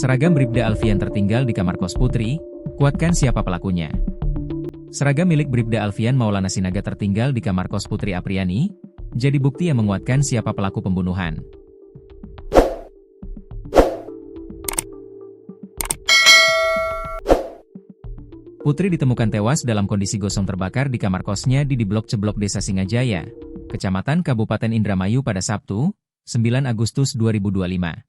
Seragam Bribda Alfian tertinggal di kamar kos Putri, kuatkan siapa pelakunya. Seragam milik Bribda Alfian Maulana Sinaga tertinggal di kamar kos Putri Apriyani, jadi bukti yang menguatkan siapa pelaku pembunuhan. Putri ditemukan tewas dalam kondisi gosong terbakar di kamar kosnya di Blok Ceblok Desa Singajaya, Kecamatan Kabupaten Indramayu pada Sabtu, 9 Agustus 2025.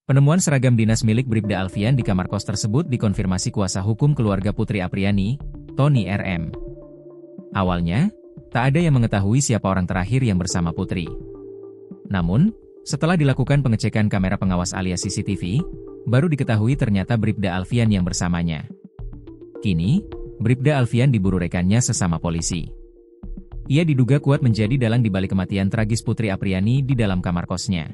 Penemuan seragam dinas milik Bribda Alfian di kamar kos tersebut dikonfirmasi kuasa hukum keluarga Putri Apriyani, Tony RM. Awalnya, tak ada yang mengetahui siapa orang terakhir yang bersama Putri. Namun, setelah dilakukan pengecekan kamera pengawas alias CCTV, baru diketahui ternyata Bribda Alfian yang bersamanya. Kini, Bribda Alfian diburu rekannya sesama polisi. Ia diduga kuat menjadi dalang di balik kematian tragis Putri Apriyani di dalam kamar kosnya.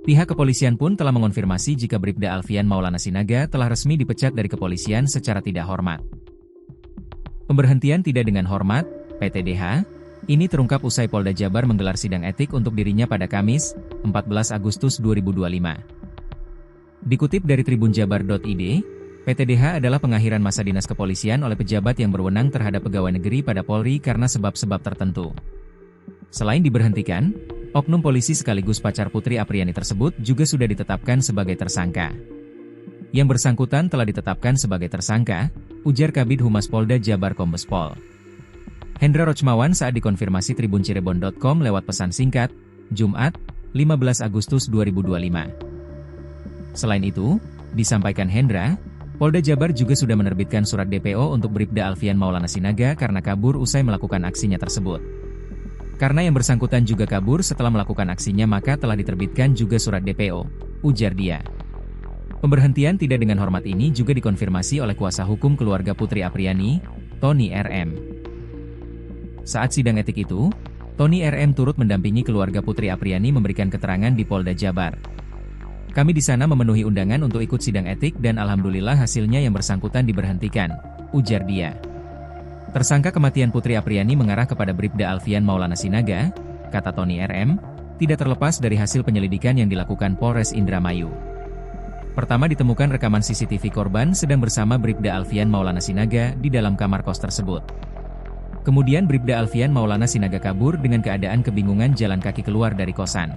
Pihak kepolisian pun telah mengonfirmasi jika Bribda Alfian Maulana Sinaga telah resmi dipecat dari kepolisian secara tidak hormat. Pemberhentian tidak dengan hormat, PTDH, ini terungkap usai Polda Jabar menggelar sidang etik untuk dirinya pada Kamis, 14 Agustus 2025. Dikutip dari tribunjabar.id, PTDH adalah pengakhiran masa dinas kepolisian oleh pejabat yang berwenang terhadap pegawai negeri pada Polri karena sebab-sebab tertentu. Selain diberhentikan, oknum polisi sekaligus pacar Putri Apriyani tersebut juga sudah ditetapkan sebagai tersangka. Yang bersangkutan telah ditetapkan sebagai tersangka, ujar Kabid Humas Polda Jabar Kombes Pol Hendra Rochmawan saat dikonfirmasi tribuncirebon.com lewat pesan singkat, Jumat, 15 Agustus 2025. Selain itu, disampaikan Hendra, Polda Jabar juga sudah menerbitkan surat DPO untuk Bribda Alfian Maulana Sinaga karena kabur usai melakukan aksinya tersebut. Karena yang bersangkutan juga kabur setelah melakukan aksinya maka telah diterbitkan juga surat DPO, ujar dia. Pemberhentian tidak dengan hormat ini juga dikonfirmasi oleh kuasa hukum keluarga Putri Apriyani, Tony RM. Saat sidang etik itu, Tony RM turut mendampingi keluarga Putri Apriyani memberikan keterangan di Polda Jabar. Kami di sana memenuhi undangan untuk ikut sidang etik dan alhamdulillah hasilnya yang bersangkutan diberhentikan, ujar dia. Tersangka kematian Putri Apriyani mengarah kepada Bribda Alfian Maulana Sinaga, kata Tony RM, tidak terlepas dari hasil penyelidikan yang dilakukan Polres Indramayu. Pertama ditemukan rekaman CCTV korban sedang bersama Bribda Alfian Maulana Sinaga di dalam kamar kos tersebut. Kemudian Bribda Alfian Maulana Sinaga kabur dengan keadaan kebingungan jalan kaki keluar dari kosan.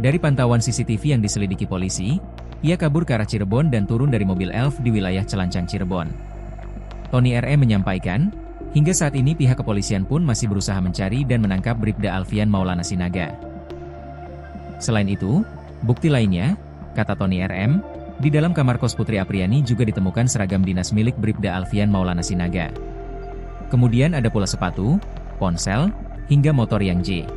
Dari pantauan CCTV yang diselidiki polisi, ia kabur ke arah Cirebon dan turun dari mobil Elf di wilayah Celancang Cirebon. Tony RM menyampaikan, hingga saat ini pihak kepolisian pun masih berusaha mencari dan menangkap Bribda Alfian Maulana Sinaga. Selain itu, bukti lainnya, kata Tony RM, di dalam kamar kos Putri Apriyani juga ditemukan seragam dinas milik Bribda Alfian Maulana Sinaga. Kemudian ada pula sepatu, ponsel, hingga motor yang J.